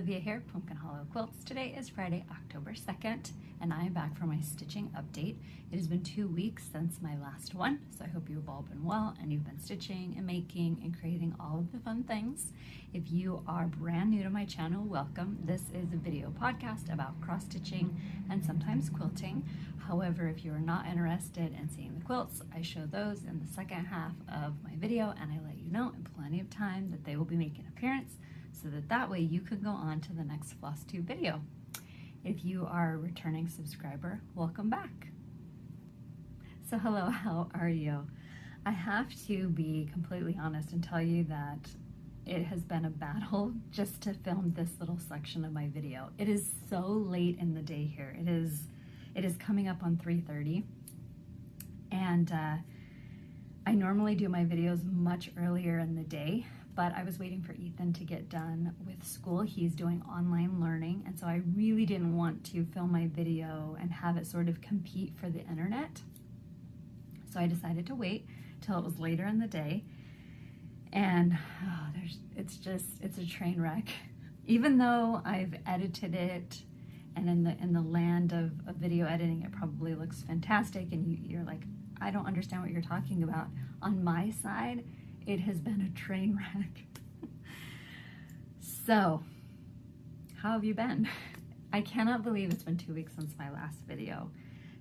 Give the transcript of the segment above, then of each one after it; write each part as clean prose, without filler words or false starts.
Olivia here, Pumpkin Hollow Quilts. Today is Friday, October 2nd, and I am back for my stitching update. It has been 2 weeks since my last one, so I hope you've all been well and you've been stitching and making and creating all of the fun things. If you are brand new to my channel, welcome. This is a video podcast about cross-stitching and sometimes quilting. However, if you are not interested in seeing the quilts, I show those in the second half of my video, and I let you know in plenty of time that they will be making an appearance, so that way you can go on to the next Flosstube video. If you are a returning subscriber, welcome back. So hello, how are you? I have to be completely honest and tell you that it has been a battle just to film this little section of my video. It is so late in the day here. It is coming up on 3:30, and I normally do my videos much earlier in the day, but I was waiting for Ethan to get done with school. He's doing online learning, and so I really didn't want to film my video and have it sort of compete for the internet. So I decided to wait till it was later in the day, and it's a train wreck. Even though I've edited it, and in the land of video editing, it probably looks fantastic, and you're like, I don't understand what you're talking about. On my side, it has been a train wreck. So, how have you been? I cannot believe it's been 2 weeks since my last video.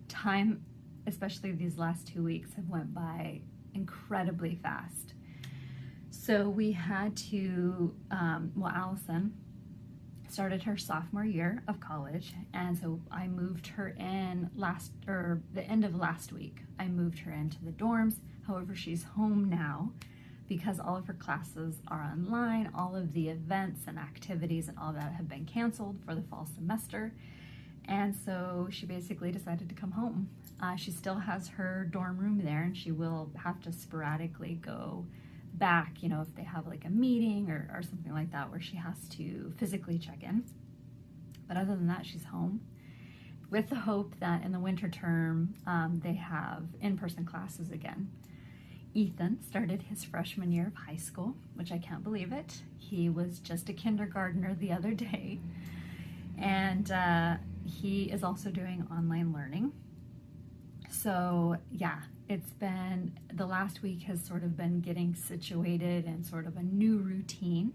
Time, especially these last 2 weeks, have went by incredibly fast. So we had to, Allison started her sophomore year of college, and so I moved her in the end of last week. I moved her into the dorms. However, she's home now because all of her classes are online. All of the events and activities and all that have been canceled for the fall semester, and so she basically decided to come home. She still has her dorm room there, and she will have to sporadically go back, you know, if they have like a meeting or something like that where she has to physically check in. But other than that, she's home, with the hope that in the winter term they have in-person classes again. Ethan started his freshman year of high school, which I can't believe it. He was just a kindergartner the other day, and he is also doing online learning. So yeah, the last week has sort of been getting situated and sort of a new routine.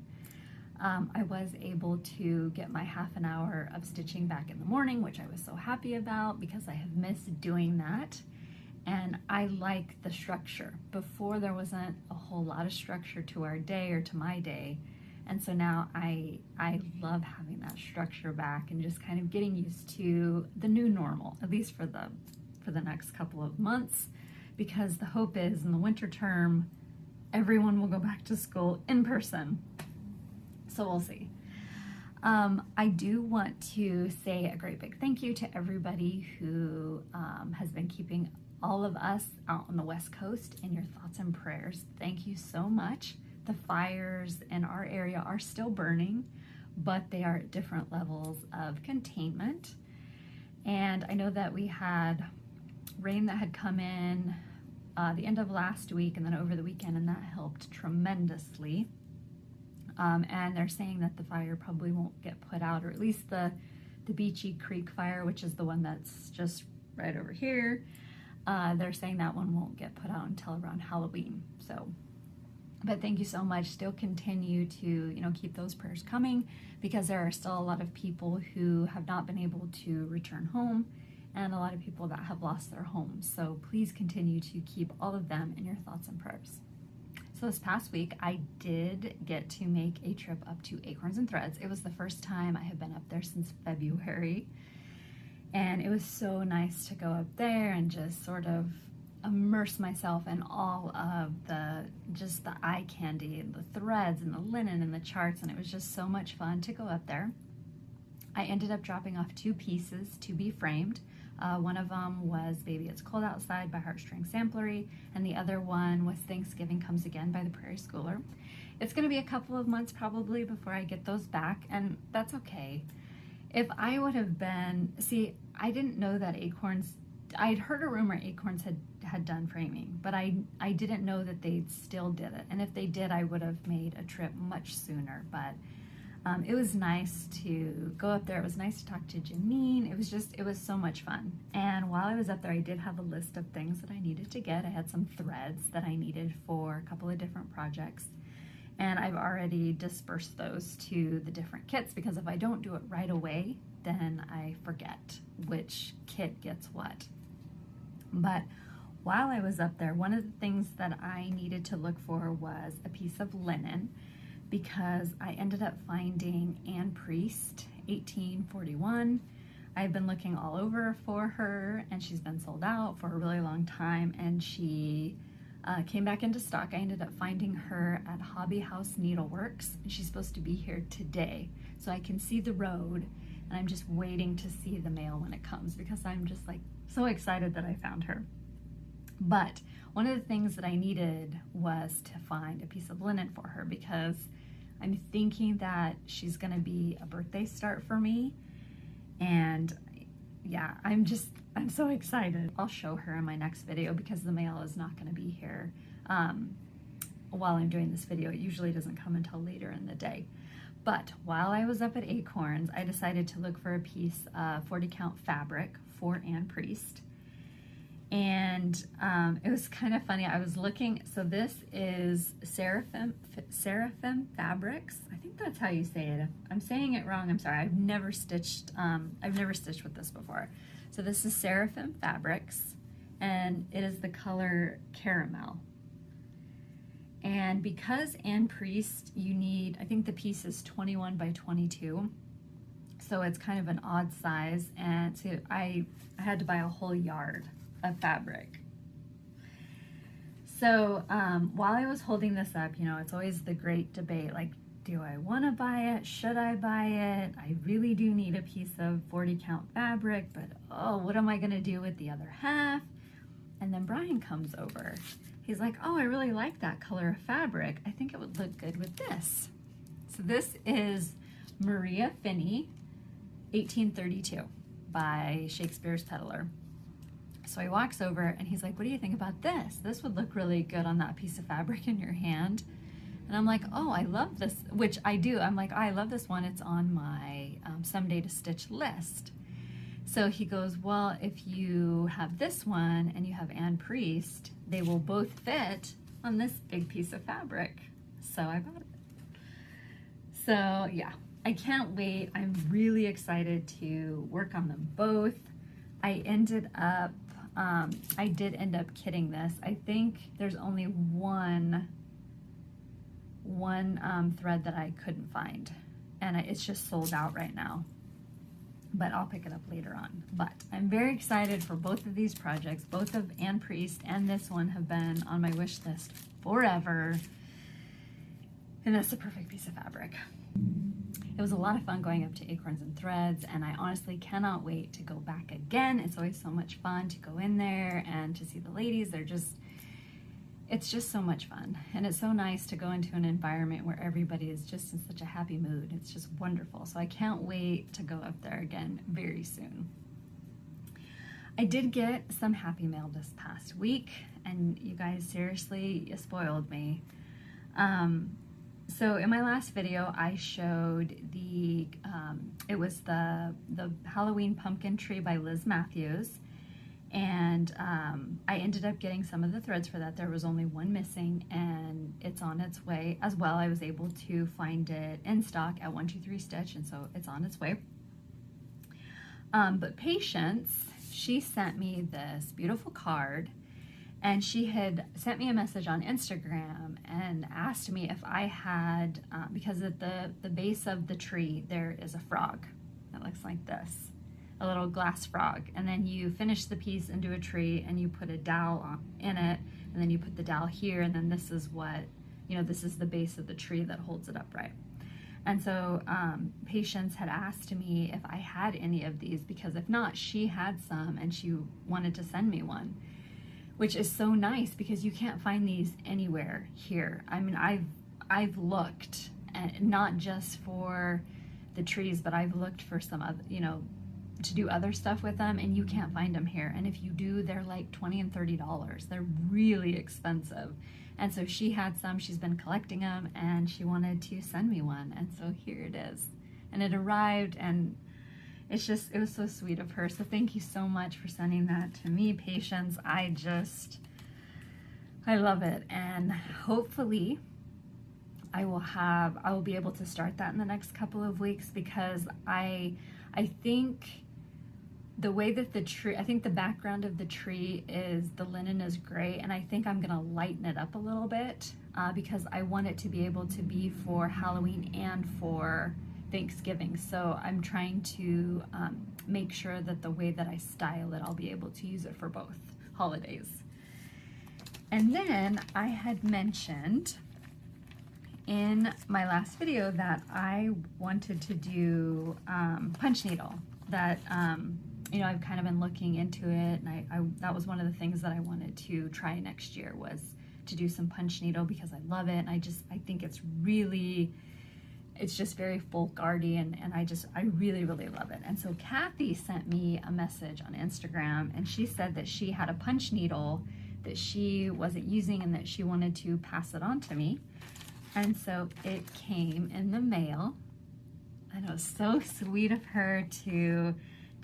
I was able to get my half an hour of stitching back in the morning, which I was so happy about because I have missed doing that. And I like the structure. Before, there wasn't a whole lot of structure to our day or to my day. And so now I love having that structure back and just kind of getting used to the new normal, at least for the next couple of months, because the hope is in the winter term, everyone will go back to school in person. So we'll see. I do want to say a great big thank you to everybody who has been keeping all of us out on the West Coast in your thoughts and prayers. Thank you so much. The fires in our area are still burning, but they are at different levels of containment. And I know that we had rain that had come in the end of last week and then over the weekend, and that helped tremendously. And they're saying that the fire probably won't get put out, or at least the Beachy Creek fire, which is the one that's just right over here. They're saying that one won't get put out until around Halloween. So, but thank you so much. Still continue to, keep those prayers coming, because there are still a lot of people who have not been able to return home, and a lot of people that have lost their homes. So please continue to keep all of them in your thoughts and prayers. So this past week, I did get to make a trip up to Acorns and Threads. It was the first time I have been up there since February. And it was so nice to go up there and just sort of immerse myself in all of the eye candy and the threads and the linen and the charts, and it was just so much fun to go up there. I ended up dropping off 2 pieces to be framed. One of them was Baby It's Cold Outside by Heartstring Samplery, and the other one was Thanksgiving Comes Again by the Prairie Schooler. It's going to be a couple of months probably before I get those back, and that's okay. If I would have been, I didn't know that Acorns, I'd heard a rumor Acorns had done framing, but I didn't know that they still did it. And if they did, I would have made a trip much sooner. But It was nice to go up there. It was nice to talk to Janine. It was so much fun. And while I was up there, I did have a list of things that I needed to get. I had some threads that I needed for a couple of different projects. And I've already dispersed those to the different kits, because if I don't do it right away, then I forget which kit gets what. But while I was up there, one of the things that I needed to look for was a piece of linen, because I ended up finding Anne Priest 1841. I've been looking all over for her, and she's been sold out for a really long time, and she came back into stock. I ended up finding her at Hobby House Needleworks, and she's supposed to be here today. So I can see the road, and I'm just waiting to see the mail when it comes, because I'm just like so excited that I found her. But one of the things that I needed was to find a piece of linen for her, because I'm thinking that she's gonna be a birthday start for me. And yeah, I'm so excited. I'll show her in my next video, because the mail is not gonna be here while I'm doing this video. It usually doesn't come until later in the day. But while I was up at Acorns, I decided to look for a piece of 40 count fabric for Anne Priest. And it was kind of funny. I was looking, so this is Seraphim Fabrics. I think that's how you say it. If I'm saying it wrong, I'm sorry. I've never stitched with this before. So this is Seraphim Fabrics, and it is the color Caramel. And because Anne Priest, you need, I think the piece is 21 by 22. So it's kind of an odd size, and so I had to buy a whole yard of fabric. So while I was holding this up, you know, it's always the great debate, like, do I want to buy it? Should I buy it? I really do need a piece of 40 count fabric, but oh, what am I going to do with the other half? And then Brian comes over. He's like, oh, I really like that color of fabric. I think it would look good with this. So this is Maria Finney, 1832 by Shakespeare's Peddler. So he walks over and he's like, what do you think about this? This would look really good on that piece of fabric in your hand. And I'm like, oh, I love this, which I do. I'm like, oh, I love this one. It's on my someday to stitch list. So he goes, well, if you have this one and you have Anne Priest, they will both fit on this big piece of fabric. So I bought it. So yeah, I can't wait. I'm really excited to work on them both. I did end up kitting this. I think there's only one thread that I couldn't find, and it's just sold out right now, but I'll pick it up later on. But I'm very excited for both of these projects. Both of Anne Priest and this one have been on my wish list forever, and that's the perfect piece of fabric. It was a lot of fun going up to Acorns and Threads, and I honestly cannot wait to go back again. It's always so much fun to go in there and to see the ladies. It's just so much fun. And it's so nice to go into an environment where everybody is just in such a happy mood. It's just wonderful. So I can't wait to go up there again very soon. I did get some happy mail this past week, and you guys, seriously, you spoiled me. So in my last video, I showed it was the Halloween Pumpkin Tree by Liz Matthews, and I ended up getting some of the threads for that. There was only one missing, and it's on its way as well. I was able to find it in stock at 123 Stitch, and so it's on its way. But Patience, she sent me this beautiful card, and she had sent me a message on Instagram and asked me if I had, because at the base of the tree, there is a frog that looks like this, a little glass frog. And then you finish the piece into a tree and you put a dowel in it, and then you put the dowel here, and then this is what, you know, this is the base of the tree that holds it upright. And so Patience had asked me if I had any of these, because if not, she had some and she wanted to send me one, which is so nice because you can't find these anywhere here. I mean, I've looked, and not just for the trees, but I've looked for some other, you know, to do other stuff with them, and you can't find them here. And if you do, they're like $20 and $30. They're really expensive. And so she had some, she's been collecting them, and she wanted to send me one. And so here it is. And it arrived, and it was so sweet of her. So thank you so much for sending that to me, Patience. I love it. And hopefully I will be able to start that in the next couple of weeks, because I think the way that I think the background of the tree is, the linen is gray, and I think I'm gonna lighten it up a little bit because I want it to be able to be for Halloween and for Thanksgiving. So I'm trying to make sure that the way that I style it, I'll be able to use it for both holidays. And then I had mentioned in my last video that I wanted to do punch needle, that you know, I've kind of been looking into it, and that was one of the things that I wanted to try next year, was to do some punch needle, because I love it, and I think it's just very folk arty, and I really love it. And so Kathy sent me a message on Instagram, and she said that she had a punch needle that she wasn't using and that she wanted to pass it on to me. And so it came in the mail, and it was so sweet of her to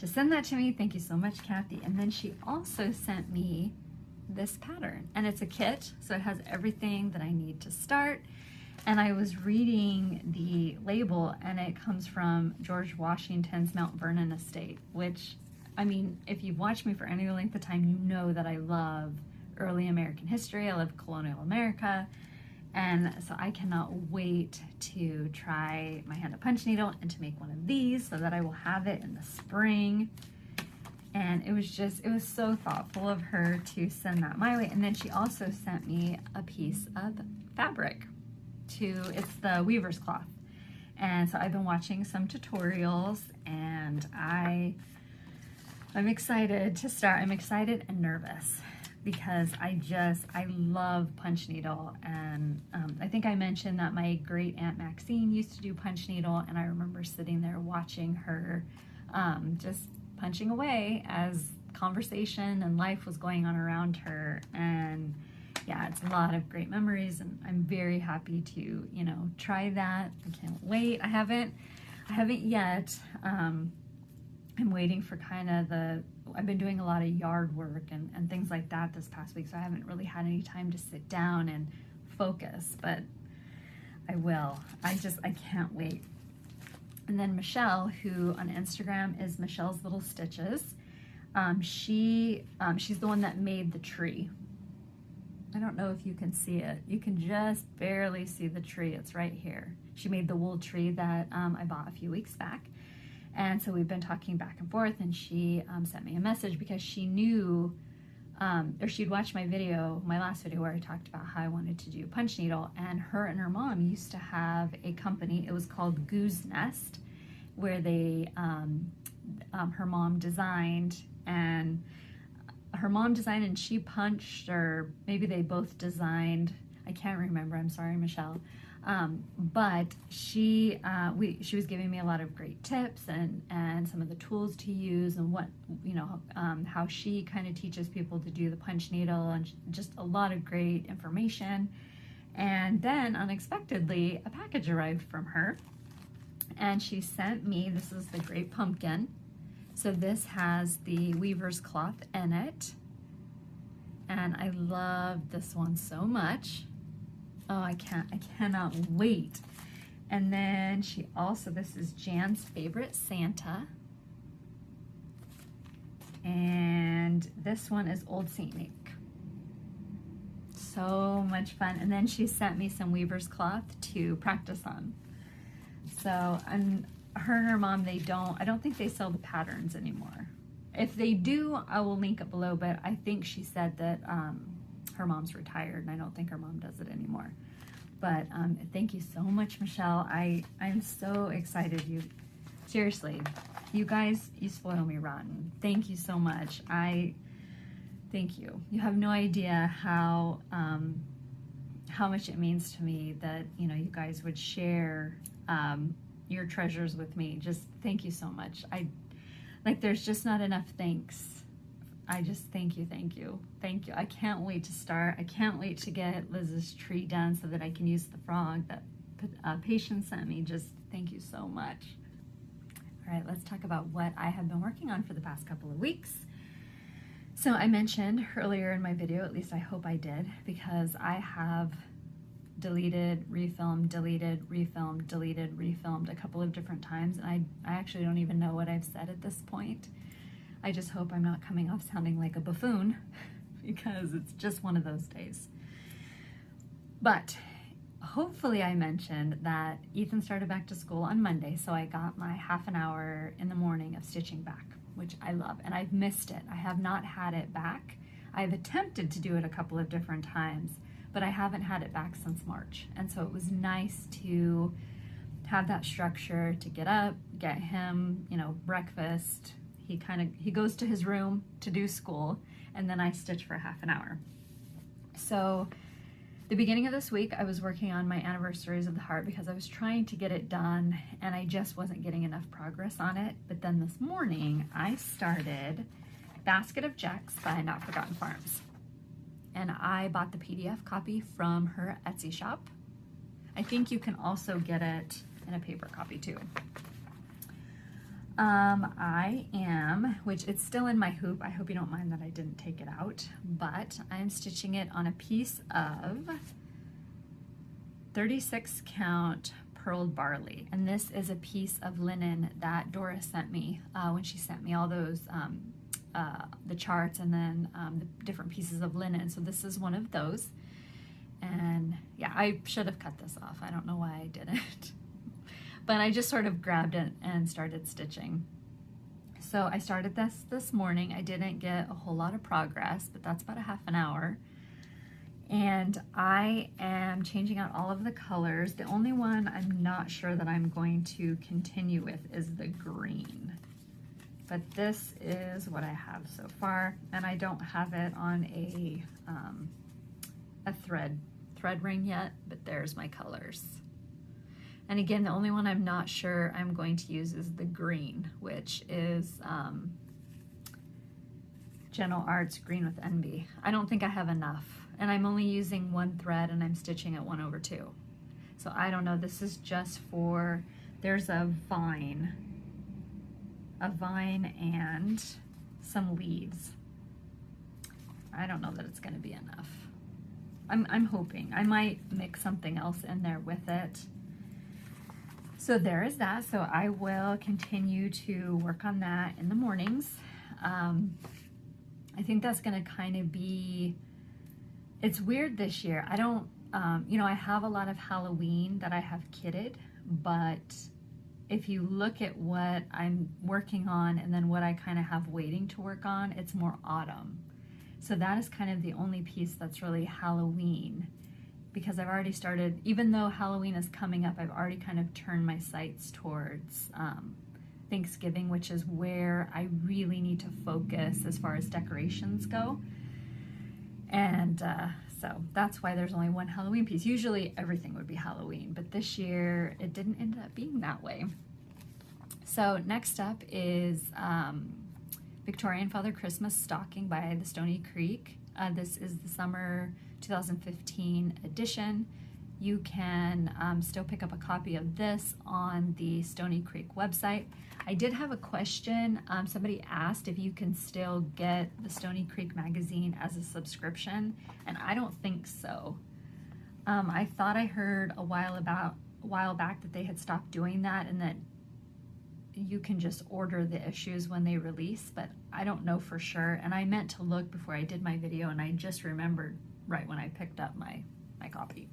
send that to me. Thank you so much, Kathy. And then she also sent me this pattern, and it's a kit, so it has everything that I need to start. And I was reading the label, and it comes from George Washington's Mount Vernon estate, which, I mean, if you've watched me for any length of time, you know that I love early American history. I love colonial America. And so I cannot wait to try my hand at punch needle and to make one of these, so that I will have it in the spring. And it was so thoughtful of her to send that my way. And then she also sent me a piece of fabric it's the weaver's cloth. And so I've been watching some tutorials, and I'm excited to start. I'm excited and nervous, because I love punch needle. And I think I mentioned that my great Aunt Maxine used to do punch needle, and I remember sitting there watching her just punching away as conversation and life was going on around her. And yeah, it's a lot of great memories, and I'm very happy to, you know, try that. I can't wait. I haven't yet. I'm waiting for kind of I've been doing a lot of yard work and things like that this past week, so I haven't really had any time to sit down and focus, but I will. I can't wait. And then Michelle, who on Instagram is Michelle's Little Stitches, she's the one that made the tree. I don't know if you can see it. You can just barely see the tree. It's right here. She made the wool tree that I bought a few weeks back. And so we've been talking back and forth, and she sent me a message because she knew, or she'd watched my last video where I talked about how I wanted to do punch needle, and her mom used to have a company. It was called Goose Nest, where her mom designed, and she punched, or maybe they both designed. I can't remember. I'm sorry, Michelle. But she was giving me a lot of great tips and some of the tools to use, and what, you know, how she kind of teaches people to do the punch needle, and just a lot of great information. And then unexpectedly, a package arrived from her, and she sent me, this is the Great Pumpkin. So this has the weaver's cloth in it, and I love this one so much. Oh, I cannot wait. And then she also, this is Jan's Favorite Santa, and this one is Old Saint Nick. So much fun. And then she sent me some weaver's cloth to practice on. So, and her and her mom, I don't think they sell the patterns anymore. If they do, I will link it below, but I think she said that her mom's retired, and I don't think her mom does it anymore. But thank you so much, Michelle. I'm so excited. Seriously, you guys, you spoil me rotten. Thank you so much. Thank you. You have no idea how much it means to me that, you know, you guys would share your treasures with me. Just thank you so much. Like, there's just not enough thanks. I just thank you, thank you, thank you. I can't wait to start. I can't wait to get Liz's tree done so that I can use the frog that Patience sent me. Just thank you so much. All right, let's talk about what I have been working on for the past couple of weeks. So I mentioned earlier in my video, at least I hope I did, because I have deleted, refilmed, deleted, refilmed, deleted, refilmed a couple of different times, and I actually don't even know what I've said at this point. I just hope I'm not coming off sounding like a buffoon because it's just one of those days. But hopefully I mentioned that Ethan started back to school on Monday, so I got my half an hour in the morning of stitching back, which I love, and I've missed it. I have not had it back. I've attempted to do it a couple of different times, but I haven't had it back since March. And so it was nice to have that structure, to get up, get him, you know, breakfast. He goes to his room to do school, and then I stitch for half an hour. So the beginning of this week, I was working on my Anniversaries of the Heart because I was trying to get it done and I just wasn't getting enough progress on it. But then this morning, I started Basket of Jacks by Notforgotten Farms. And I bought the PDF copy from her Etsy shop. I think you can also get it in a paper copy too. Which it's still in my hoop. I hope you don't mind that I didn't take it out, but I'm stitching it on a piece of 36 count Pearled Barley. And this is a piece of linen that Dora sent me when she sent me all those, the charts and then the different pieces of linen. So this is one of those. And yeah, I should have cut this off. I don't know why I didn't. But I just sort of grabbed it and started stitching. So I started this morning. I didn't get a whole lot of progress, but that's about a half an hour. And I am changing out all of the colors. The only one I'm not sure that I'm going to continue with is the green. But this is what I have so far, and I don't have it on a thread ring yet, but there's my colors. And again, the only one I'm not sure I'm going to use is the green, which is Gentle Arts Green with Envy. I don't think I have enough, and I'm only using one thread and I'm stitching at 1/2. So I don't know, this is just for, there's a vine and some leaves. I don't know that it's gonna be enough. I'm hoping. I might mix something else in there with it. So there is that. So I will continue to work on that in the mornings. I think that's gonna kind of be, it's weird this year. I don't, you know, I have a lot of Halloween that I have kitted, but if you look at what I'm working on and then what I kind of have waiting to work on, it's more autumn. So that is kind of the only piece that's really Halloween, because I've already started, even though Halloween is coming up, I've already kind of turned my sights towards Thanksgiving, which is where I really need to focus as far as decorations go. And so that's why there's only one Halloween piece. Usually everything would be Halloween, but this year it didn't end up being that way. So next up is Victorian Father Christmas Stocking by the Stony Creek. This is the summer 2015 edition. You can still pick up a copy of this on the Stony Creek website. I did have a question. Somebody asked if you can still get the Stony Creek magazine as a subscription, and I don't think so. I thought I heard a while back that they had stopped doing that and that you can just order the issues when they release, but I don't know for sure. And I meant to look before I did my video, and I just remembered right when I picked up my copy.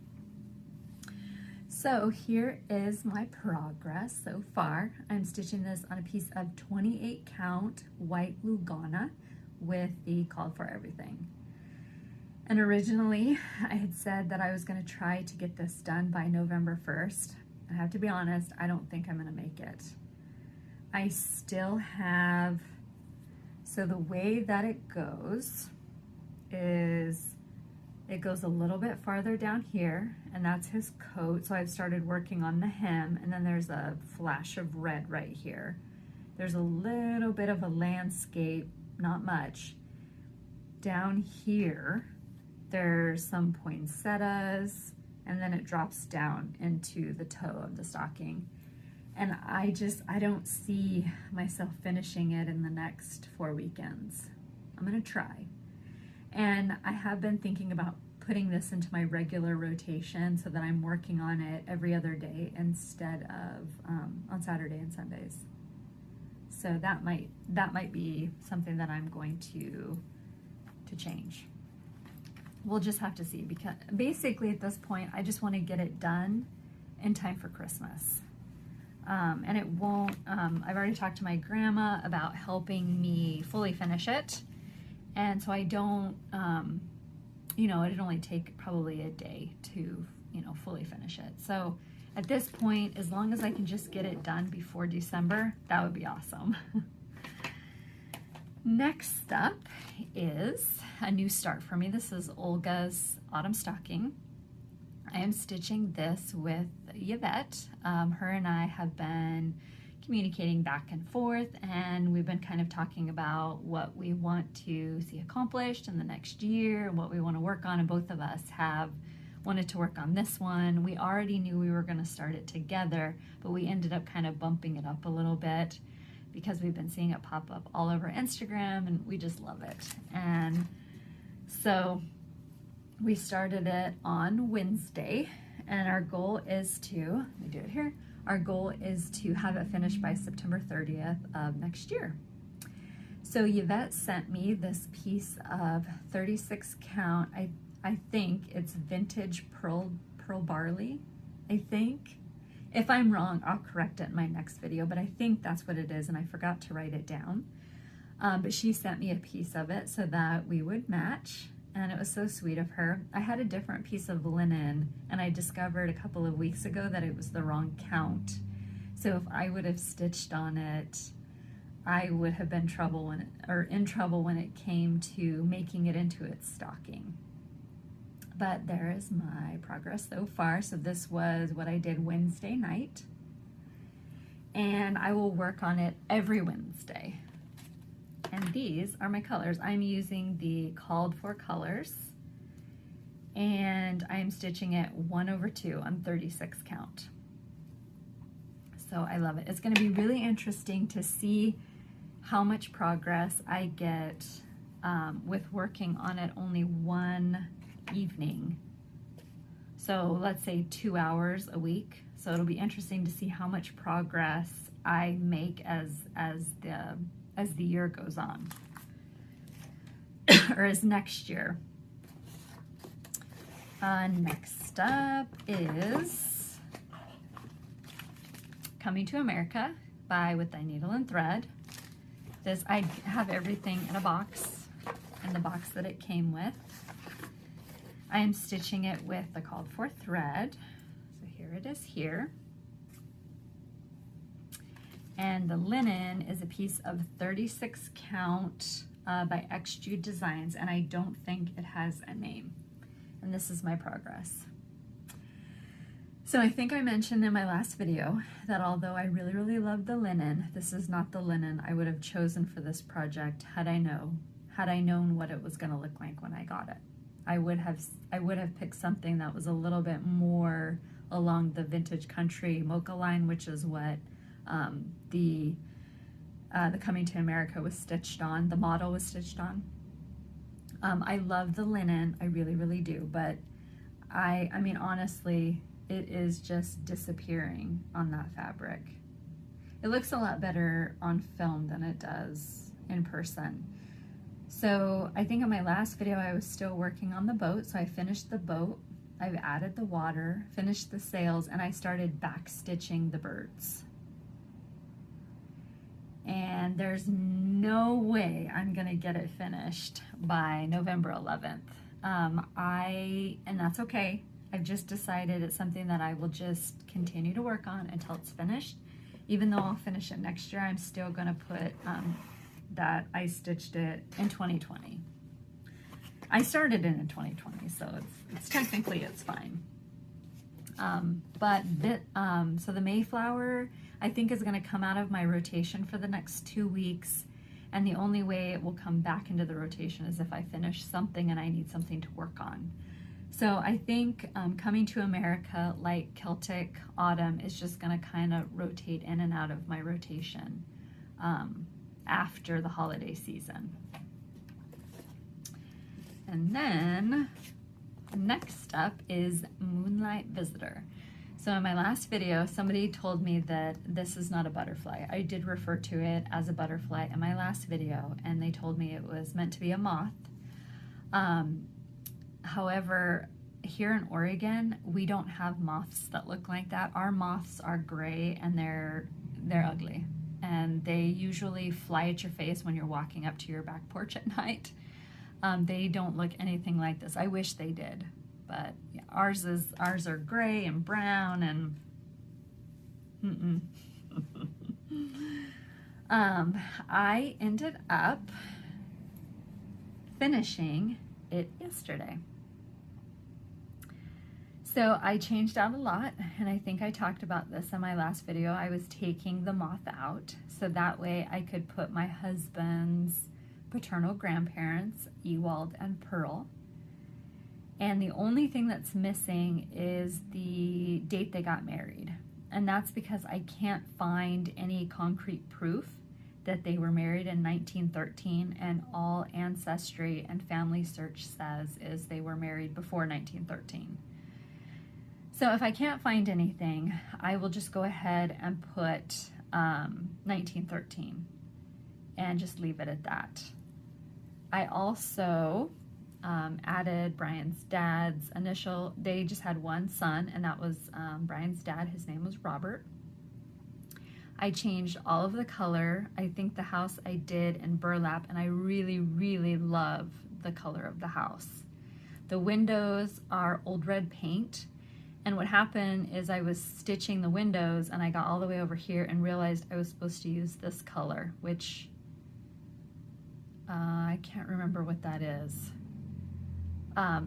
So here is my progress so far. I'm stitching this on a piece of 28 count white Lugana with the Call for Everything. And originally I had said that I was going to try to get this done by November 1st. I have to be honest, I don't think I'm going to make it. I still have, so the way that it goes is it goes a little bit farther down here, and that's his coat. So I've started working on the hem, and then there's a flash of red right here. There's a little bit of a landscape, not much. Down here, there's some poinsettias, and then it drops down into the toe of the stocking. And I don't see myself finishing it in the next 4 weekends. I'm gonna try. And I have been thinking about putting this into my regular rotation so that I'm working on it every other day instead of on Saturday and Sundays. So that might be something that I'm going to change. We'll just have to see, because basically at this point I just want to get it done in time for Christmas. And it won't, I've already talked to my grandma about helping me fully finish it. And so I don't, you know, it'd only take probably a day to, you know, fully finish it. So at this point, as long as I can just get it done before December, that would be awesome. Next up is a new start for me. This is Olga's Autumn Stocking. I am stitching this with Yvette. Her and I have been communicating back and forth, and we've been kind of talking about what we want to see accomplished in the next year and what we want to work on, and both of us have wanted to work on this one. We already knew we were going to start it together, but we ended up kind of bumping it up a little bit because we've been seeing it pop up all over Instagram and we just love it. And so we started it on Wednesday, and our goal is to, let me do it here, our goal is to have it finished by September 30th of next year. So Yvette sent me this piece of 36 count, I think it's Vintage Pearled Barley, I think. If I'm wrong, I'll correct it in my next video, but I think that's what it is, and I forgot to write it down. But she sent me a piece of it so that we would match, and it was so sweet of her. I had a different piece of linen, and I discovered a couple of weeks ago that it was the wrong count. So if I would have stitched on it, I would have been in trouble when it came to making it into its stocking. But there is my progress so far. So this was what I did Wednesday night, and I will work on it every Wednesday. And these are my colors. I'm using the called for colors, and I'm stitching it 1/2 on 36 count. So I love it. It's going to be really interesting to see how much progress I get with working on it only one evening. So let's say 2 hours a week. So it'll be interesting to see how much progress I make as the year goes on, or as next year. Next up is Coming to America by With Thy Needle and Thread. This, I have everything in a box, in the box that it came with. I am stitching it with the called for thread. So here it is here. And the linen is a piece of 36 count by XJudesigns, and I don't think it has a name. And this is my progress. So I think I mentioned in my last video that although I really, really love the linen, this is not the linen I would have chosen for this project had I known what it was going to look like when I got it. I would have picked something that was a little bit more along the vintage country mocha line, which is what the Coming to America was stitched on, the model was stitched on. I love the linen, I really, really do, but I mean, honestly, it is just disappearing on that fabric. It looks a lot better on film than it does in person. So I think in my last video I was still working on the boat, so I finished the boat, I've added the water, finished the sails, and I started back stitching the birds. And there's no way I'm gonna get it finished by November 11th. And that's okay. I've just decided it's something that I will just continue to work on until it's finished. Even though I'll finish it next year, I'm still gonna put that I stitched it in 2020. I started it in 2020, so it's technically it's fine. So the Mayflower, I think is going to come out of my rotation for the next 2 weeks. And the only way it will come back into the rotation is if I finish something and I need something to work on. So I think Coming to America, like Celtic Autumn, is just going to kind of rotate in and out of my rotation after the holiday season. And then next up is Moonlight Visitor. So in my last video, somebody told me that this is not a butterfly. I did refer to it as a butterfly in my last video, and they told me it was meant to be a moth. However, here in Oregon, we don't have moths that look like that. Our moths are gray and they're ugly. And they usually fly at your face when you're walking up to your back porch at night. They don't look anything like this. I wish they did, but yeah, ours are gray and brown and I ended up finishing it yesterday. So I changed out a lot, and I think I talked about this in my last video. I was taking the moth out so that way I could put my husband's paternal grandparents, Ewald and Pearl. And the only thing that's missing is the date they got married. And that's because I can't find any concrete proof that they were married in 1913, and all Ancestry and Family Search says is they were married before 1913. So if I can't find anything, I will just go ahead and put 1913 and just leave it at that. I also added Brian's dad's initial. They just had one son, and that was Brian's dad. His name was Robert. I changed all of the color. I think the house I did in burlap, and I really, really love the color of the house. The windows are old red paint, and what happened is I was stitching the windows and I got all the way over here and realized I was supposed to use this color, which I can't remember what that is.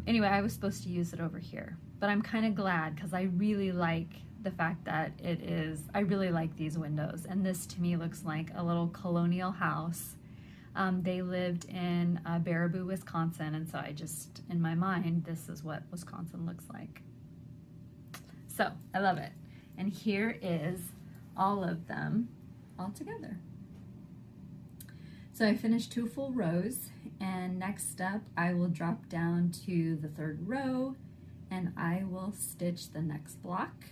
Anyway, I was supposed to use it over here, but I'm kind of glad because I really like the fact that it is, I really like these windows, and this to me looks like a little colonial house. They lived in Baraboo, Wisconsin, and so I just, in my mind, this is what Wisconsin looks like. So I love it. And here is all of them all together. So I finished 2 full rows, and next up I will drop down to the 3rd row and I will stitch the next block,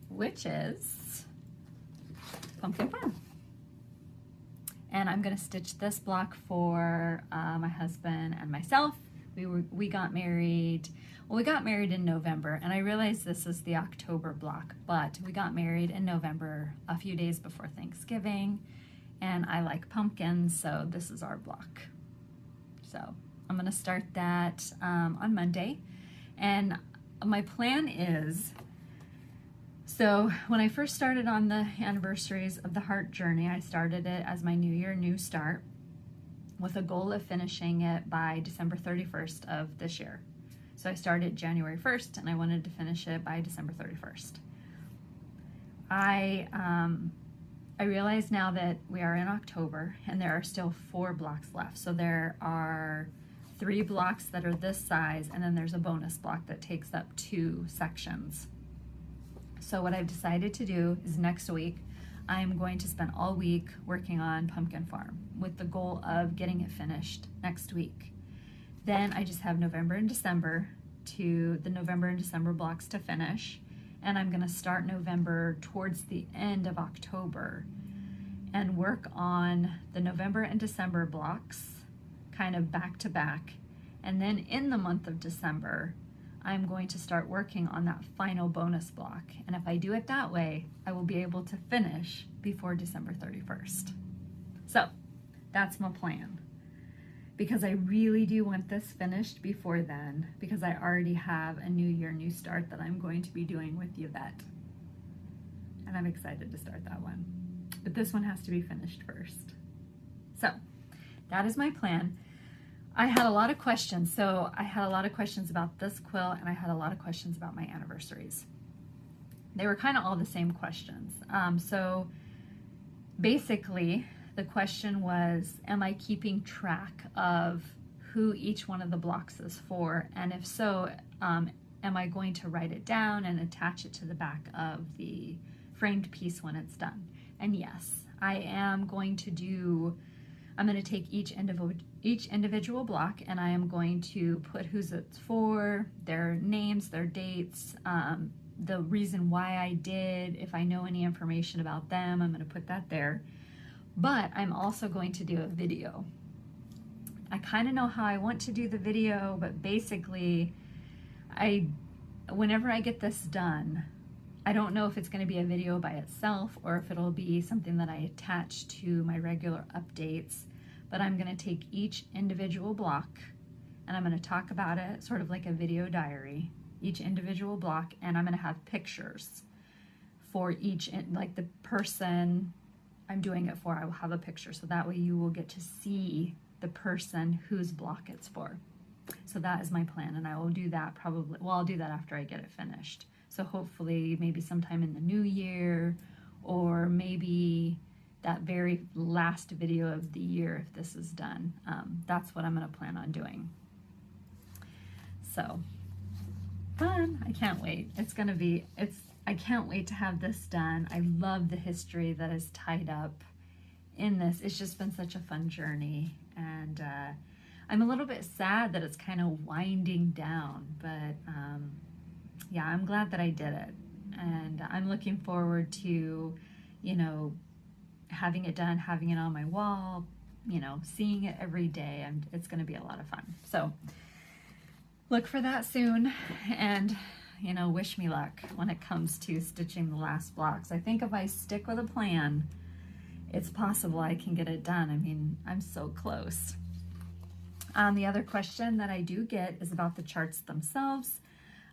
which is Pumpkin Farm. And I'm gonna stitch this block for my husband and myself. We got married, well, we got married in November, and I realize this is the October block, but we got married in November, a few days before Thanksgiving, and I like pumpkins, so this is our block. So I'm gonna start that on Monday, and my plan is, so when I first started on the Anniversaries of the Heart Journey, I started it as my New Year, New Start, with a goal of finishing it by December 31st of this year. So I started January 1st and I wanted to finish it by December 31st. I realize now that we are in October and there are still 4 blocks left. So there are 3 blocks that are this size, and then there's a bonus block that takes up 2 sections. So what I've decided to do is next week, I'm going to spend all week working on Pumpkin Farm with the goal of getting it finished next week. Then I just have November and December blocks to finish, and I'm gonna start November towards the end of October and work on the November and December blocks kind of back to back. And then in the month of December, I'm going to start working on that final bonus block. And if I do it that way, I will be able to finish before December 31st. So that's my plan, because I really do want this finished before then, because I already have a New Year, New Start that I'm going to be doing with Yvette. And I'm excited to start that one. But this one has to be finished first. So that is my plan. I had a lot of questions. So I had a lot of questions about this quilt, and I had a lot of questions about my Anniversaries. they were kind of all the same questions. So basically, the question was, am I keeping track of who each one of the blocks is for? And if so, am I going to write it down and attach it to the back of the framed piece when it's done? And yes, I am going to do, I'm going to take each individual block, and I am going to put who's it's for, their names, their dates, the reason why I did. If I know any information about them, I'm going to put that there. But I'm also going to do a video. I kind of know how I want to do the video, but basically, whenever I get this done, I don't know if it's going to be a video by itself or if it'll be something that I attach to my regular updates. But I'm going to take each individual block and I'm going to talk about it, sort of like a video diary, each individual block, and I'm going to have pictures for each, like the person I'm doing it for, I will have a picture, so that way you will get to see the person whose block it's for. So that is my plan, and I will do that probably, well, I'll do that after I get it finished. So hopefully maybe sometime in the new year, or maybe that very last video of the year if this is done. That's what I'm going to plan on doing. So fun. I can't wait. It's going to be, I can't wait to have this done. I love the history that is tied up in this. It's just been such a fun journey, and I'm a little bit sad that it's kind of winding down, but yeah, I'm glad that I did it, and I'm looking forward to, you know, having it done, having it on my wall, you know, seeing it every day, and it's going to be a lot of fun. So look for that soon, and you know, wish me luck when it comes to stitching the last blocks. I think if I stick with a plan, it's possible I can get it done. I mean, I'm so close. The other question that I do get is about the charts themselves.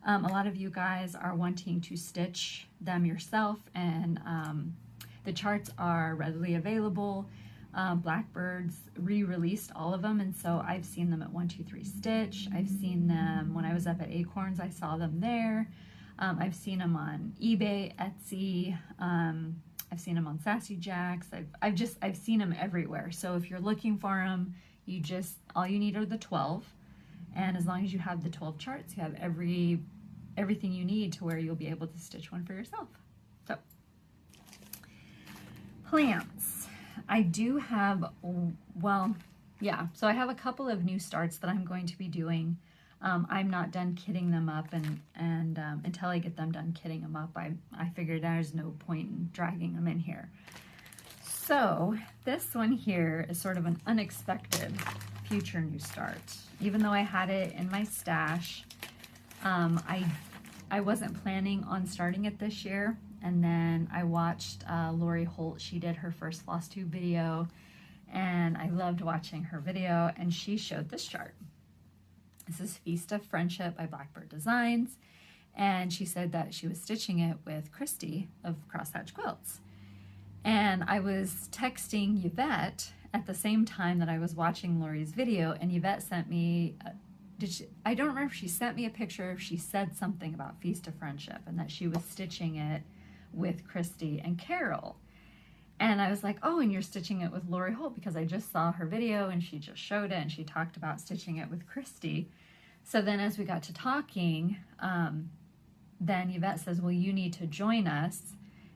A lot of you guys are wanting to stitch them yourself, and the charts are readily available. Blackbird's re-released all of them, and so I've seen them at 123 Stitch. I've seen them when I was up at Acorns. I saw them there. I've seen them on eBay, Etsy. I've seen them on Sassy Jacks. I've seen them everywhere. So if you're looking for them, all you need are the 12, and as long as you have the 12 charts, you have everything you need to where you'll be able to stitch one for yourself. So plants. I do have, well, yeah, so I have a couple of new starts that I'm going to be doing. I'm not done kitting them up, and until I get them done kitting them up, I figured there's no point in dragging them in here. So this one here is sort of an unexpected future new start. Even though I had it in my stash, I wasn't planning on starting it this year. And then I watched Lori Holt. She did her first Flosstube video, and I loved watching her video, and she showed this chart. This is Feast of Friendship by Blackbird Designs, and she said that she was stitching it with Christy of Crosshatch Quilts. And I was texting Yvette at the same time that I was watching Lori's video, and Yvette sent me, I don't remember if she sent me a picture or if she said something about Feast of Friendship and that she was stitching it with Christy and Carol. And I was like, oh, and you're stitching it with Lori Holt, because I just saw her video and she just showed it and she talked about stitching it with Christy. So then as we got to talking, then Yvette says, well, you need to join us.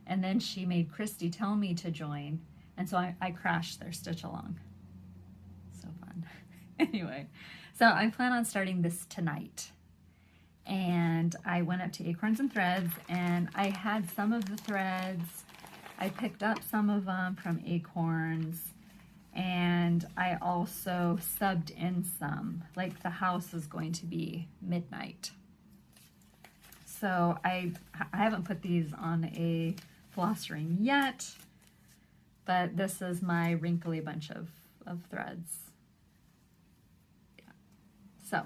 And then she made Christy tell me to join. And so I crashed their stitch along. So fun. Anyway, so I plan on starting this tonight. And I went up to Acorns and Threads, and I had some of the threads. I picked up some of them from Acorns, and I also subbed in some. Like, the house is going to be midnight. So I haven't put these on a floss ring yet, but this is my wrinkly bunch of threads. Yeah. So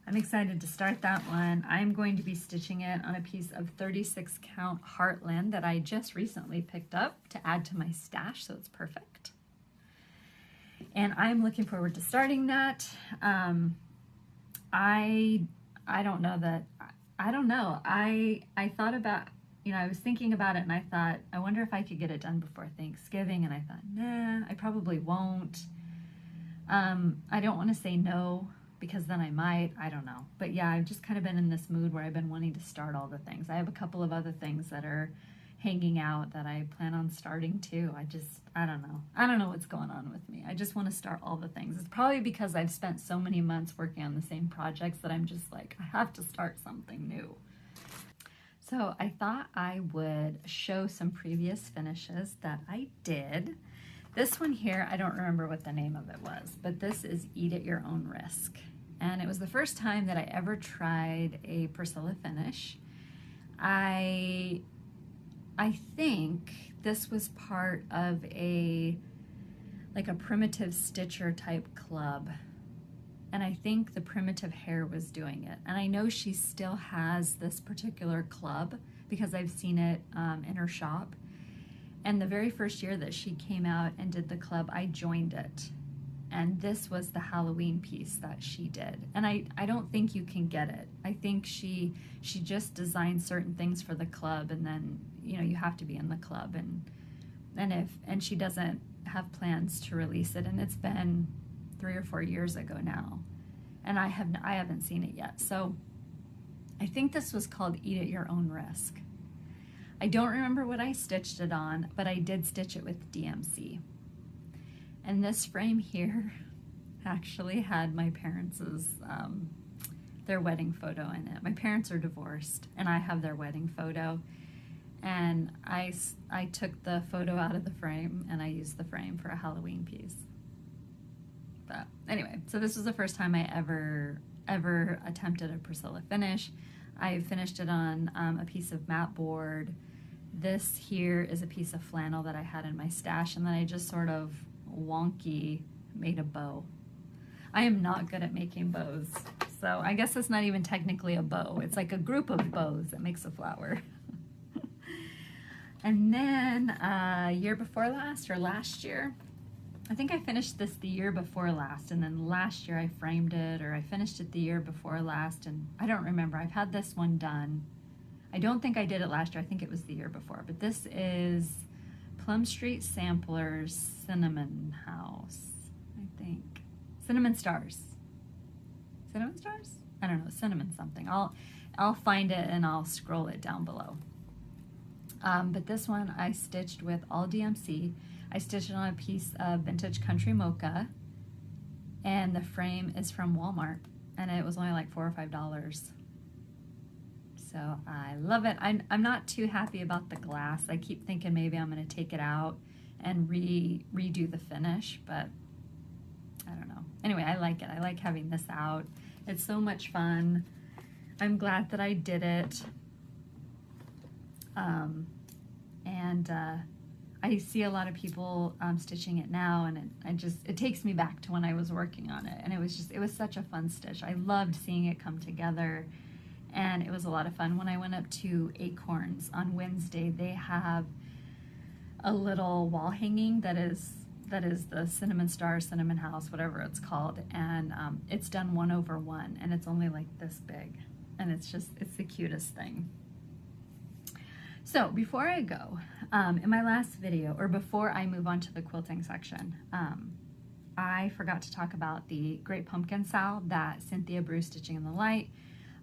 I'm excited to start that one. I'm going to be stitching it on a piece of 36 count Heartland that I just recently picked up to add to my stash, so it's perfect. And I'm looking forward to starting that. I don't know. I thought about, you know, I was thinking about it and I thought, I wonder if I could get it done before Thanksgiving, and I thought, nah, I probably won't. I don't want to say no, because then I might, I don't know. But yeah, I've just kind of been in this mood where I've been wanting to start all the things. I have a couple of other things that are hanging out that I plan on starting too. I don't know. I don't know what's going on with me. I just want to start all the things. It's probably because I've spent so many months working on the same projects that I'm just like, I have to start something new. So I thought I would show some previous finishes that I did. This one here, I don't remember what the name of it was, but this is Eat at Your Own Risk. And it was the first time that I ever tried a Priscilla finish. I think this was part of like a primitive stitcher type club. And I think the Primitive Hair was doing it. And I know she still has this particular club because I've seen it in her shop. And the very first year that she came out and did the club, I joined it. And this was the Halloween piece that she did. And I don't think you can get it. I think she just designed certain things for the club, and then, you know, you have to be in the club, and she doesn't have plans to release it, and it's been 3 or 4 years ago now. And I haven't seen it yet. So I think this was called Eat at Your Own Risk. I don't remember what I stitched it on, but I did stitch it with DMC. And this frame here actually had my parents' their wedding photo in it. My parents are divorced, and I have their wedding photo. And I took the photo out of the frame, and I used the frame for a Halloween piece. But anyway, so this was the first time I ever attempted a Priscilla finish. I finished it on a piece of mat board. This here is a piece of flannel that I had in my stash, and then I just sort of wonky made a bow. I am not good at making bows, so I guess it's not even technically a bow. It's like a group of bows that makes a flower. And then year before last, or last year, I think I finished this the year before last, and then last year I framed it, or I finished it the year before last, and I don't remember. I've had this one done. I don't think I did it last year. I think it was the year before, but this is Plum Street Samplers Cinnamon House, I think. Cinnamon Stars. Cinnamon Stars? I don't know, cinnamon something. I'll find it and I'll scroll it down below. But this one I stitched with all DMC. I stitched it on a piece of Vintage Country Mocha, and the frame is from Walmart, and it was only like $4 or $5. So I love it. I'm not too happy about the glass. I keep thinking maybe I'm going to take it out and redo the finish, but I don't know. Anyway, I like it. I like having this out. It's so much fun. I'm glad that I did it. I see a lot of people stitching it now, and it takes me back to when I was working on it, and it was such a fun stitch. I loved seeing it come together, and it was a lot of fun. When I went up to Acorns on Wednesday, they have a little wall hanging that is the Cinnamon Star, Cinnamon House, whatever it's called, and it's done 1/1, and it's only like this big, and it's the cutest thing. So before I go, in my last video, or before I move on to the quilting section, I forgot to talk about the Great Pumpkin Sal that Cynthia Brew Stitching in the Light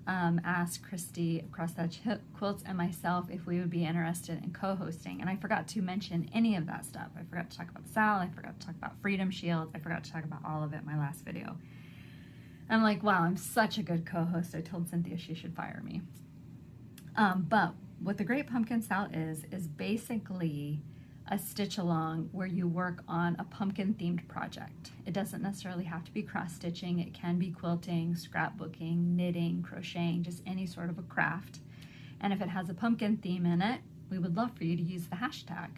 asked Christy of Cross Stitch Quilts and myself if we would be interested in co-hosting, and I forgot to mention any of that stuff. I forgot to talk about Sal, I forgot to talk about Freedom Shield, I forgot to talk about all of it in my last video. I'm like, wow, I'm such a good co-host. I told Cynthia she should fire me. But what the Great Pumpkin Sal is basically a stitch along where you work on a pumpkin themed project. It doesn't necessarily have to be cross stitching. It can be quilting, scrapbooking, knitting, crocheting, just any sort of a craft. And if it has a pumpkin theme in it, we would love for you to use the hashtag.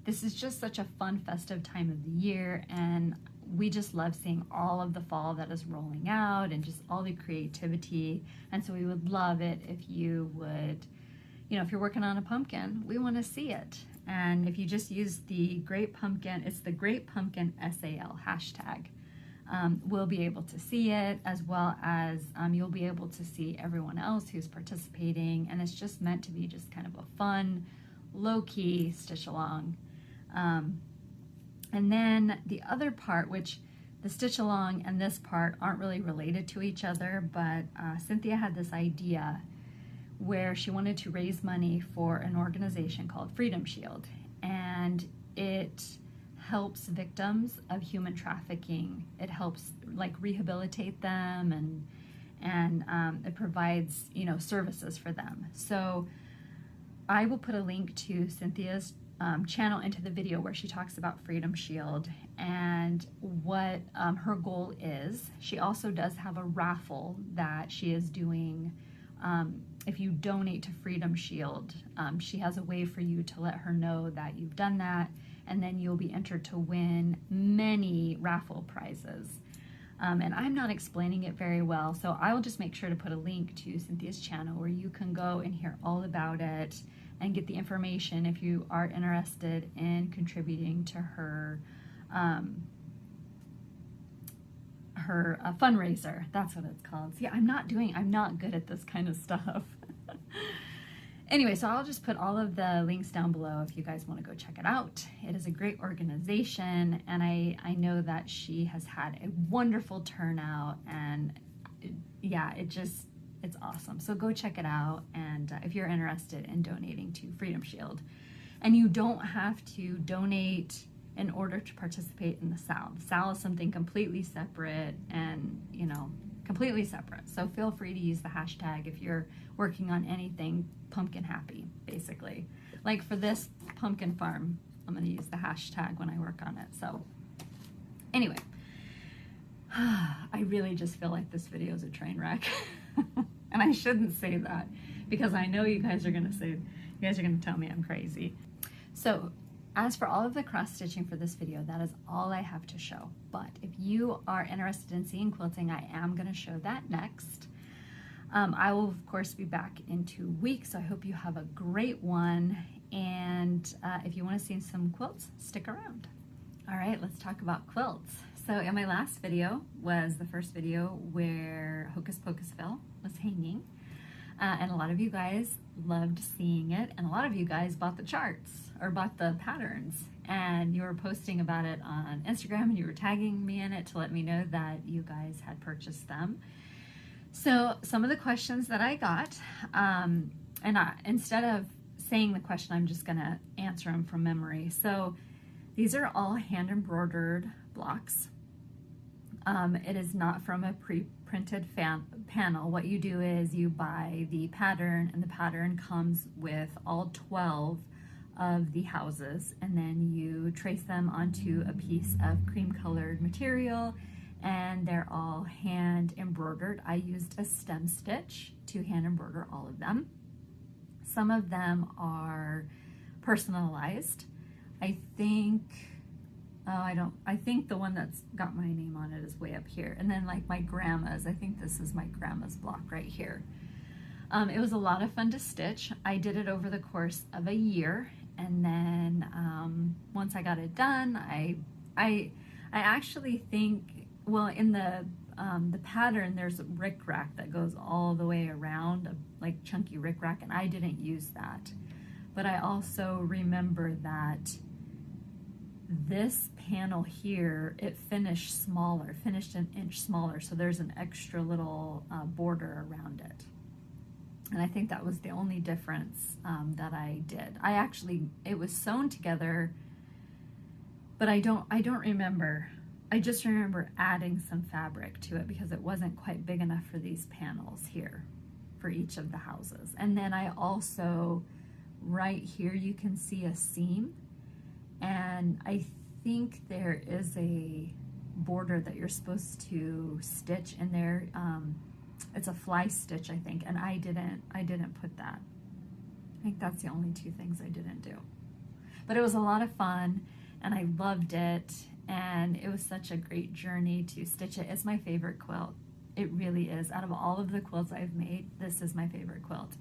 This is just such a fun, festive time of the year, and we just love seeing all of the fall that is rolling out and just all the creativity. And so we would love it if you would, you know, if you're working on a pumpkin, we want to see it. And if you just use the Great Pumpkin, it's the Great Pumpkin SAL hashtag. will be able to see it, as well as you'll be able to see everyone else who's participating, and it's just meant to be just kind of a fun, low-key stitch along. And then the other part, which the stitch along and this part aren't really related to each other, but Cynthia had this idea where she wanted to raise money for an organization called Freedom Shield, and it helps victims of human trafficking. It helps like rehabilitate them, and it provides, you know, services for them. So I will put a link to Cynthia's channel into the video where she talks about Freedom Shield and what her goal is. She also does have a raffle that she is doing. If you donate to Freedom Shield, she has a way for you to let her know that you've done that, and then you'll be entered to win many raffle prizes. And I'm not explaining it very well, so I will just make sure to put a link to Cynthia's channel where you can go and hear all about it and get the information if you are interested in contributing to her fundraiser. That's what it's called. See, I'm not good at this kind of stuff. Anyway, so I'll just put all of the links down below if you guys want to go check it out. It is a great organization, and I know that she has had a wonderful turnout, and yeah, it's awesome. So go check it out, and if you're interested in donating to Freedom Shield. And you don't have to donate in order to participate in the SAL. The SAL is something completely separate, and, you know, completely separate. So feel free to use the hashtag if you're working on anything pumpkin happy, basically. Like for this pumpkin farm, I'm going to use the hashtag when I work on it. So anyway, I really just feel like this video is a train wreck. And I shouldn't say that, because I know you guys are going to tell me I'm crazy. So as for all of the cross stitching for this video, that is all I have to show. But if you are interested in seeing quilting, I am going to show that next. I will of course be back in 2 weeks, so I hope you have a great one. And if you want to see some quilts, stick around. All right, let's talk about quilts. So in my last video was the first video where Hocus Pocusville was hanging. And a lot of you guys loved seeing it, and a lot of you guys bought the charts or bought the patterns, and you were posting about it on Instagram, and you were tagging me in it to let me know that you guys had purchased them. So some of the questions that I got, instead of saying the question, I'm just gonna answer them from memory. So these are all hand embroidered blocks. It is not from a pre-printed panel. What you do is you buy the pattern, and the pattern comes with all 12 of the houses, and then you trace them onto a piece of cream colored material, and they're all hand embroidered. I used a stem stitch to hand embroider all of them. Some of them are personalized. I think the one that's got my name on it is way up here. And then like my grandma's, I think this is my grandma's block right here. It was a lot of fun to stitch. I did it over the course of a year, and then once I got it done, I actually think, well, in the pattern there's a rickrack that goes all the way around, like chunky rickrack, and I didn't use that. But I also remember that this panel here, it finished an inch smaller, so there's an extra little border around it. And I think that was the only difference that I did. It was sewn together, but I don't remember. I just remember adding some fabric to it because it wasn't quite big enough for these panels here for each of the houses. And then I also, right here, you can see a seam, and I think there is a border that you're supposed to stitch in there. It's a fly stitch, I think, and I didn't put that. I think that's the only two things I didn't do. But it was a lot of fun, and I loved it, and it was such a great journey to stitch it. It's my favorite quilt. It really is. Out of all of the quilts I've made, this is my favorite quilt.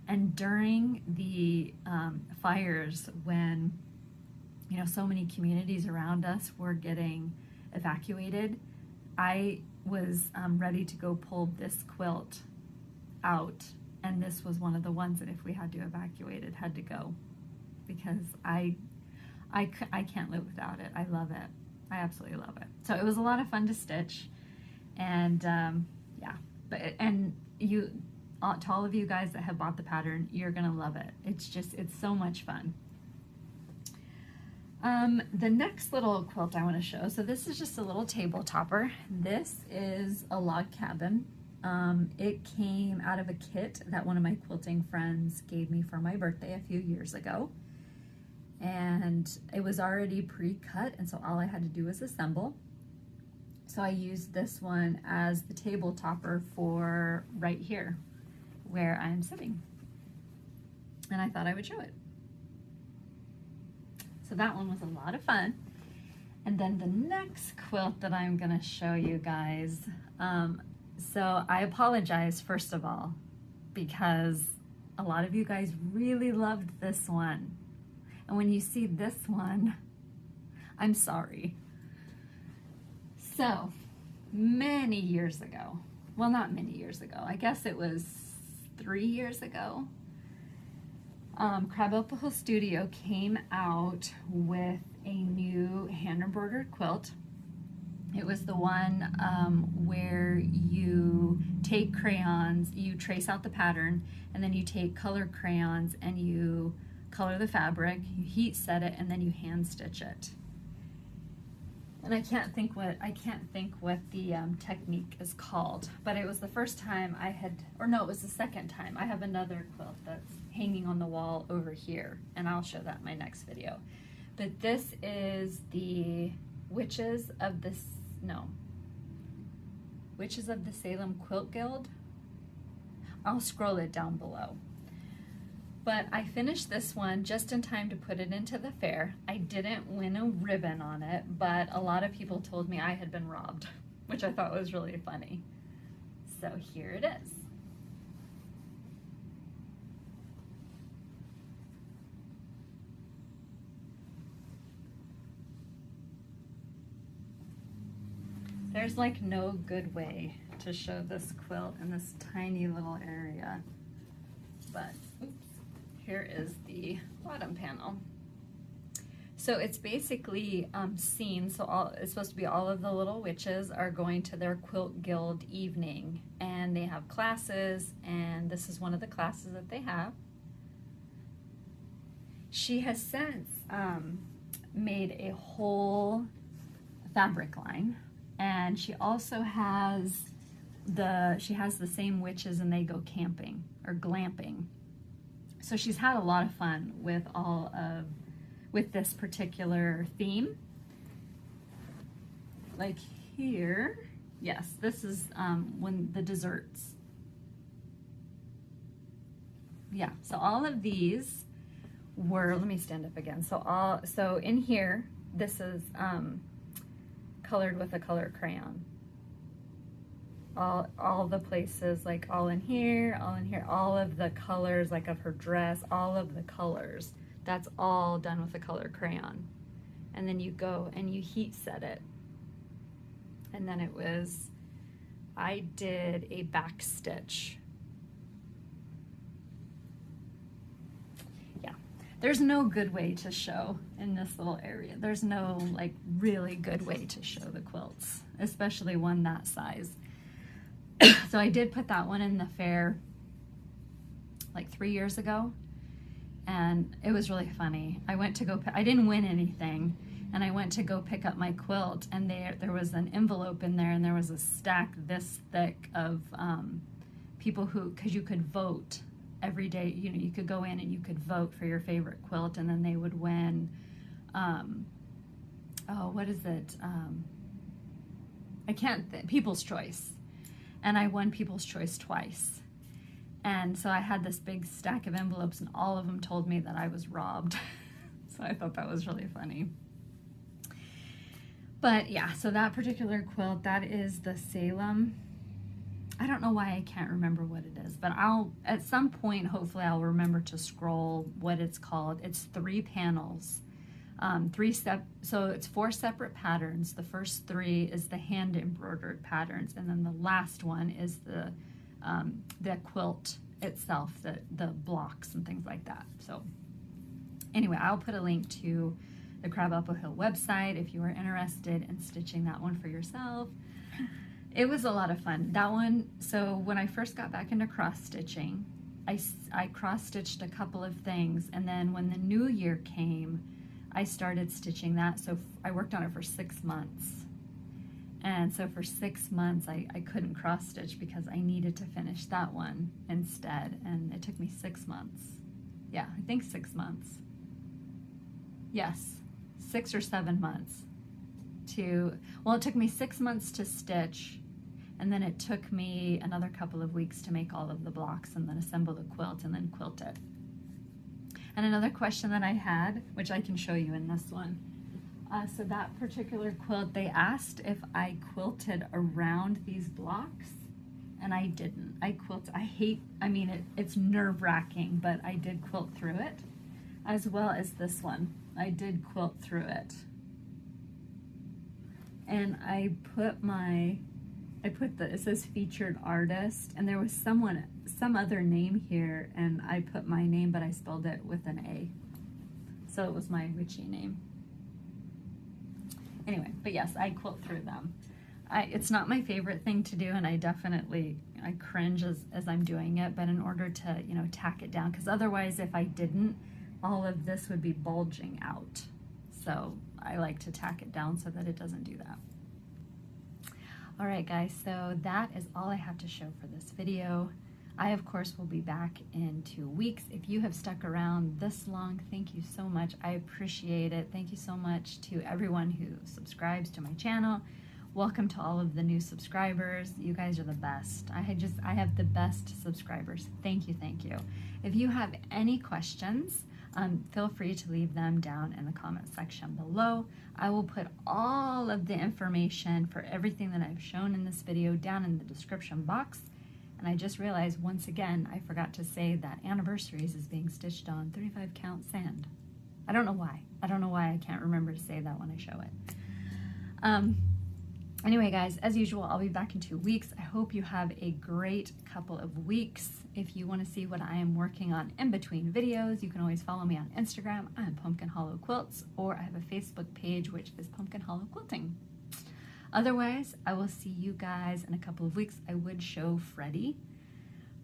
And during the fires, when so many communities around us were getting evacuated, I was ready to go pull this quilt out, and this was one of the ones that if we had to evacuate it had to go, because I can't live without it. I love it. I absolutely love it. So it was a lot of fun to stitch, and yeah, and you, to all of you guys that have bought the pattern, you're gonna love it. It's so much fun. The next little quilt I want to show, so this is just a little table topper. This is a log cabin. It came out of a kit that one of my quilting friends gave me for my birthday a few years ago. And it was already pre-cut, and so all I had to do was assemble. So I used this one as the table topper for right here where I'm sitting. And I thought I would show it. So that one was a lot of fun. And then the next quilt that I'm gonna show you guys, so I apologize first of all, because a lot of you guys really loved this one. And when you see this one, I'm sorry. So many years ago, well, not many years ago, I guess it was 3 years ago, Crabapple Studio came out with a new hand embroidered quilt. It was the one where you take crayons, you trace out the pattern, and then you take colored crayons and you color the fabric, you heat set it, and then you hand stitch it. And I can't think what the technique is called, but it was the first time I had, or no, it was the second time. I have another quilt that's hanging on the wall over here, and I'll show that in my next video. But this is the Witches of the Salem Quilt Guild. I'll scroll it down below. But I finished this one just in time to put it into the fair. I didn't win a ribbon on it, but a lot of people told me I had been robbed, which I thought was really funny. So here it is. There's like no good way to show this quilt in this tiny little area, but oops. Here is the bottom panel. So it's basically scenes. So it's supposed to be all of the little witches are going to their quilt guild evening, and they have classes, and this is one of the classes that they have. She has since made a whole fabric line, and she also has the same witches, and they go camping or glamping. So she's had a lot of fun with with this particular theme. Like here, yes, this is when the desserts. Yeah, so all of these were, let me stand up again. So in here, this is colored with a colored crayon. All the places, like all in here, all of the colors, like of her dress, all of the colors, that's all done with a colored crayon. And then you go and you heat set it. And then I did a back stitch. Yeah, there's no good way to show in this little area. There's no like really good way to show the quilts, especially one that size. So I did put that one in the fair like 3 years ago, and it was really funny. I went to go, I didn't win anything, and I went to go pick up my quilt, and there was an envelope in there, and there was a stack this thick of people because you could vote every day. You know, you could go in and you could vote for your favorite quilt, and then they would win, what is it? People's Choice. And I won People's Choice twice. And so I had this big stack of envelopes, and all of them told me that I was robbed. So I thought that was really funny. But yeah, so that particular quilt, that is the Salem. I don't know why I can't remember what it is, but at some point, hopefully I'll remember to scroll what it's called. It's 3 panels. So it's 4 separate patterns. The first 3 is the hand embroidered patterns, and then the last one is the quilt itself, the blocks and things like that. So anyway, I'll put a link to the Crab Apple Hill website if you are interested in stitching that one for yourself. It was a lot of fun. That one, so when I first got back into cross stitching, I cross stitched a couple of things, and then when the new year came, I started stitching that. So I worked on it for 6 months. And so for 6 months, I couldn't cross stitch because I needed to finish that one instead. And it took me 6 months. Yeah, I think 6 months. Yes, 6 or 7 months well, it took me 6 months to stitch, and then it took me another couple of weeks to make all of the blocks and then assemble the quilt and then quilt it. And another question that I had, which I can show you in this one. So that particular quilt, they asked if I quilted around these blocks, and I didn't. It's nerve-wracking, but I did quilt through it, as well as this one. I did quilt through it. And it says featured artist, and there was some other name here, and I put my name, but I spelled it with an A. So it was my witchy name. Anyway, but yes, I quilt through them. It's not my favorite thing to do, and I cringe as I'm doing it, but in order to, tack it down, because otherwise if I didn't, all of this would be bulging out. So I like to tack it down so that it doesn't do that. All right, guys, so that is all I have to show for this video. I, of course, will be back in 2 weeks. If you have stuck around this long, thank you so much. I appreciate it. Thank you so much to everyone who subscribes to my channel. Welcome to all of the new subscribers. You guys are the best. I have the best subscribers. Thank you, thank you. If you have any questions, feel free to leave them down in the comment section below. I will put all of the information for everything that I've shown in this video down in the description box. And I just realized once again, I forgot to say that Anniversaries is being stitched on 35 count sand. I don't know why. I don't know why I can't remember to say that when I show it. Anyway, guys, as usual, I'll be back in 2 weeks. I hope you have a great couple of weeks. If you want to see what I am working on in between videos, you can always follow me on Instagram. I'm Pumpkin Hollow Quilts, or I have a Facebook page, which is Pumpkin Hollow Quilting. Otherwise, I will see you guys in a couple of weeks. I would show Freddie,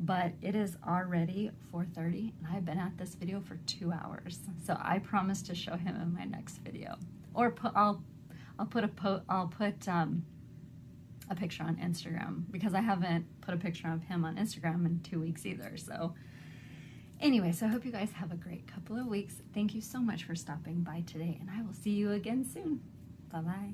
but it is already 4:30, and I've been at this video for 2 hours. So I promise to show him in my next video, or I'll put a picture on Instagram, because I haven't put a picture of him on Instagram in 2 weeks either. So anyway, so I hope you guys have a great couple of weeks. Thank you so much for stopping by today, and I will see you again soon. Bye-bye.